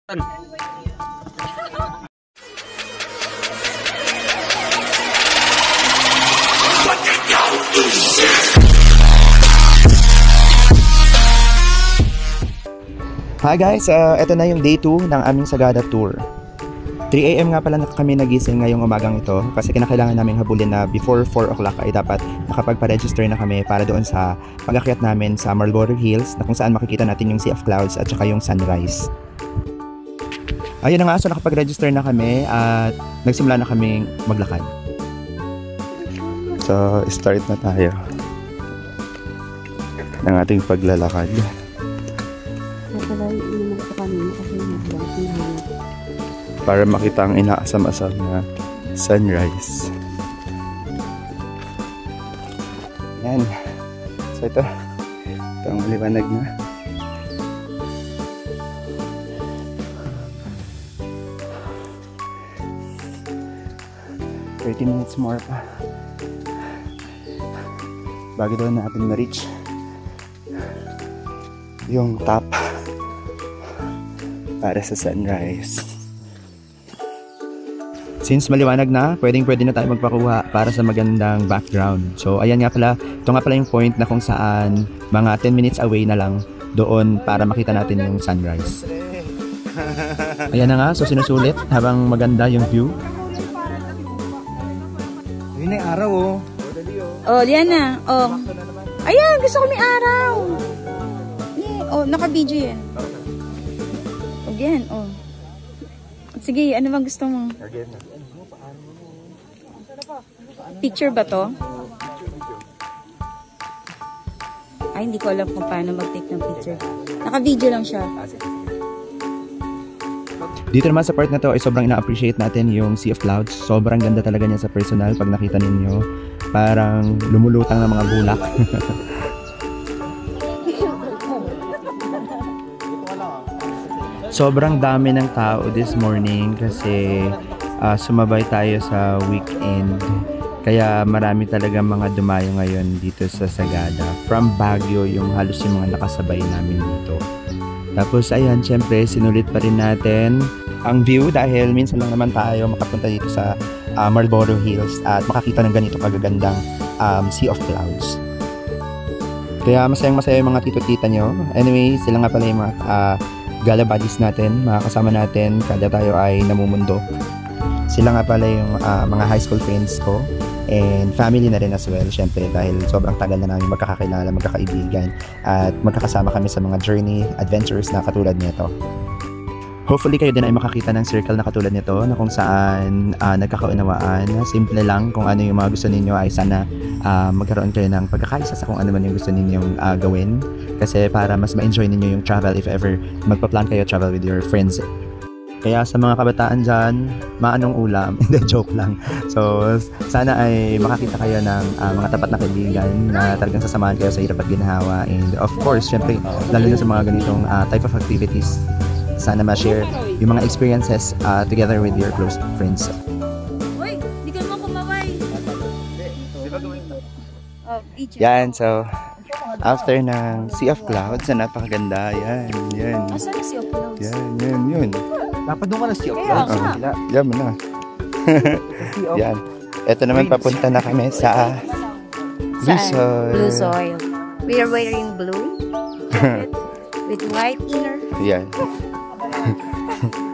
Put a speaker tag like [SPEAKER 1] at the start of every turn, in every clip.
[SPEAKER 1] Hi guys, ito na yung day 2 ng aming Sagada Tour. 3 AM nga pala na kami nagising ngayong umagang ito kasi kinakailangan namin habulin na before 4 o'clock ay dapat nakapagpa-register na kami para doon sa pag-akyat namin sa Marlborough Hills na kung saan makikita natin yung Sea of Clouds at saka yung sunrise. Ayun na nga, so nakapag-register na kami at nagsimula na kaming maglakad. So, start na tayo ng ating paglalakad. Para makita ang inaasam-asam na sunrise. Yan. So ito ang maliwanag na. "30 minutes more pa bago doon natin na-reach yung top para sa sunrise." Since maliwanag na, pwede na tayo magpakuha para sa magandang background. So ayan nga pala, ito nga pala yung point na kung saan mga 10 minutes away na lang doon para makita natin yung sunrise. Ayan na nga, so sinusulit habang maganda yung view.
[SPEAKER 2] Yun yung araw oh.
[SPEAKER 3] Oh, yan na. Oh. Ayan, gusto ko may araw. Yeah. Oh, naka-video yan. Oh, yan. Oh. Sige, ano bang gusto mo? Picture ba to? Ay, hindi ko alam kung paano mag-take ng picture. Naka-video lang siya.
[SPEAKER 1] Dito naman sa part na to ay sobrang ina-appreciate natin yung Sea of Clouds. Sobrang ganda talaga niya sa personal pag nakita ninyo. Parang lumulutang ng mga bulak. Sobrang dami ng tao this morning kasi sumabay tayo sa weekend. Kaya marami talaga mga dumayo ngayon dito sa Sagada. From Baguio yung halos yung mga nakasabay namin dito. Tapos ayan, syempre sinulit pa rin natin ang view dahil minsan lang naman tayo makapunta dito sa Marlborough Hills at makakita ng ganito kagagandang Sea of Clouds. Kaya masayang-masaya yung mga tito-tita nyo. Anyway, sila nga pala yung mga gala buddies natin, mga kasama natin kada tayo ay namumundo. Sila nga pala yung mga high school friends ko and family na rin as well, syempre dahil sobrang tagal na namin magkakakilala, magkakaibigan at magkakasama kami sa mga journey, adventures na katulad nito. Hopefully kayo din ay makakita ng circle na katulad nito na kung saan nagkakaunawaan. Simple lang, kung ano yung mga gusto ninyo ay sana magkaroon kayo ng pagkakaisa sa kung ano man yung gusto ninyong gawin. Kasi para mas ma-enjoy ninyo yung travel if ever magpa-plan kayo travel with your friends. Kaya sa mga kabataan dyan, maanong ulam? Hindi, joke lang. So, sana ay makakita kayo ng mga tapat na kaibigan na talagang sasamahan kayo sa hirap at ginhawa. And of course, syempre, lalo na sa mga ganitong type of activities, sana ma-share yung mga experiences together with your close friends.
[SPEAKER 3] Uy, di ka naman kumaway.
[SPEAKER 1] Yan, so, after ng Sea of Clouds na napakaganda, yan.
[SPEAKER 3] Asan na Sea of Clouds?
[SPEAKER 1] Yun.
[SPEAKER 2] Dapat doon ka na Sea of Clouds.
[SPEAKER 1] Yan mo na. Yan. Ito naman papunta na kami sa Blue Soil.
[SPEAKER 3] Blue Soil. We are wearing blue with white inner.
[SPEAKER 1] Yan.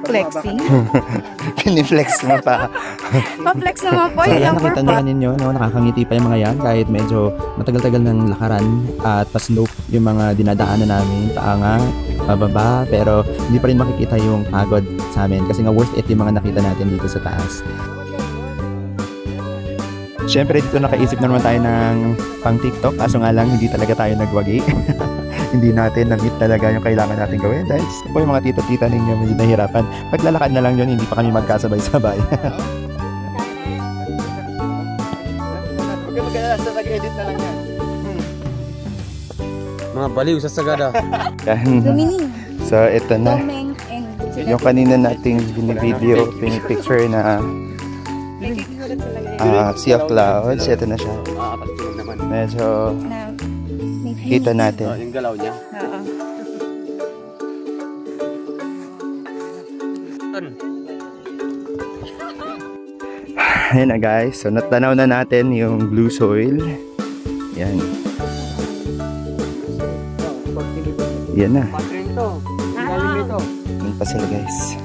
[SPEAKER 3] Flexing.
[SPEAKER 1] Piniflex mo pa.
[SPEAKER 3] Pa-flex naman po.
[SPEAKER 1] So yan, nakita naman ninyo, no? Nakakangiti pa yung mga yan kahit medyo matagal-tagal ng lakaran at pa-slope yung mga dinadaanan namin, paangat, pababa, pero hindi pa rin makikita yung pagod sa amin kasi nga worth it yung mga nakita natin dito sa taas. Siyempre dito nakaisip na naman tayo ng pang TikTok, kaso nga lang hindi talaga tayo nagwagi. Hindi natin na-meet talaga yung kailangan natin gawin dahil po yung mga tito-tita ninyo medyo nahirapan. Paglalakad na lang yun, hindi pa kami magkasabay-sabay. Nag-edit na lang yan.
[SPEAKER 2] Mga baliw sa Sagada.
[SPEAKER 3] Lumini.
[SPEAKER 1] So ito na.
[SPEAKER 3] Domeng and
[SPEAKER 1] Yung kanina nating binibideo, picture na Sea of Clouds. Ito na siya. Medyo kita natin.
[SPEAKER 2] Yung galaw niya.
[SPEAKER 3] Oo.
[SPEAKER 1] Ayan na guys, so natanaw na natin yung blue soil. Yan. Yan na. Yan pa sila guys.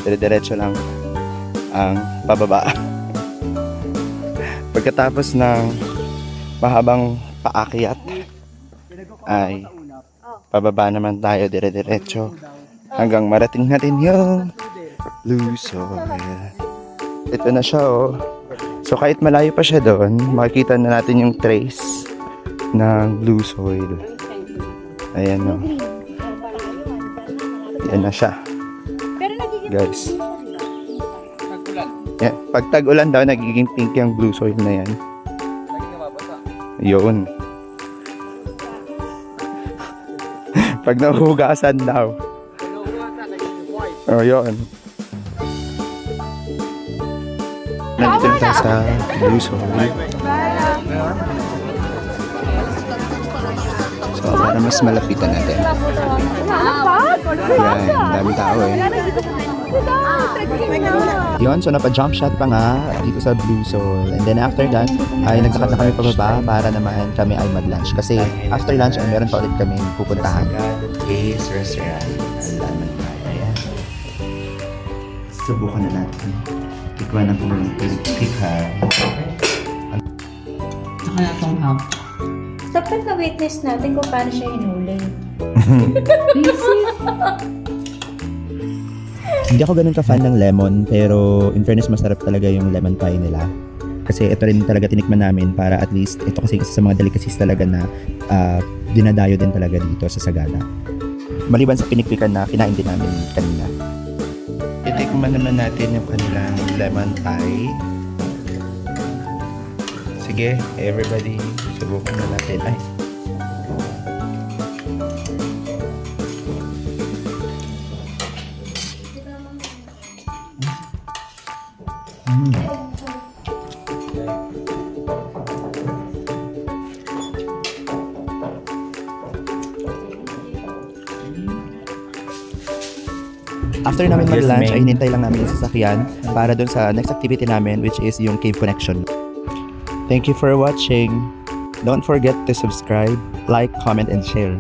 [SPEAKER 1] Dire-diretso lang ang pababa. Pagkatapos ng mahabang paakyat ay pababa naman tayo dire-diretso hanggang marating natin yung blue soil. Ito na siya oh. So kahit malayo pa siya doon, makikita na natin yung trace ng blue soil. Ayan oh. Yan na siya. Guys. Yan. Pag tag-ulan daw, nagiging pink yung blue soil na yan. Yun. Pag nahugasan daw. Oh, yun. Nandito na tayo sa blue soil. So, para mas malapitan natin. Ayan, dami tao eh. Yun, so napa-jump shot pa nga dito sa blue soil. And then after that, ay nagsakad na kami pababa para naman kami ay mag-lunch. Kasi after lunch, ay meron pa ulit kami pupuntahan. Ace Restaurant. Alaman tayo. Ayan. Subukan na natin. Tikman ang pinagtikhan.
[SPEAKER 4] Saka na itong hap.
[SPEAKER 3] Dapat na-witness natin kung paano siya hinuli.
[SPEAKER 1] Hindi ako ganun ka-fan ng lemon, pero in fairness masarap talaga yung lemon pie nila. Kasi ito rin talaga tinikman namin para at least, ito kasi isa sa mga delicacies talaga na dinadayo din talaga dito sa Sagada. Maliban sa pinikpikan na kinain din namin kanina. Titikman naman natin yung kanilang lemon pie. Sige, everybody, subukan na natin. Ay. After namin mag-lunch, ay hinintay lang namin yung sasakyan para dun sa next activity namin, which is yung cave connection. Thank you for watching. Don't forget to subscribe, like, comment, and share.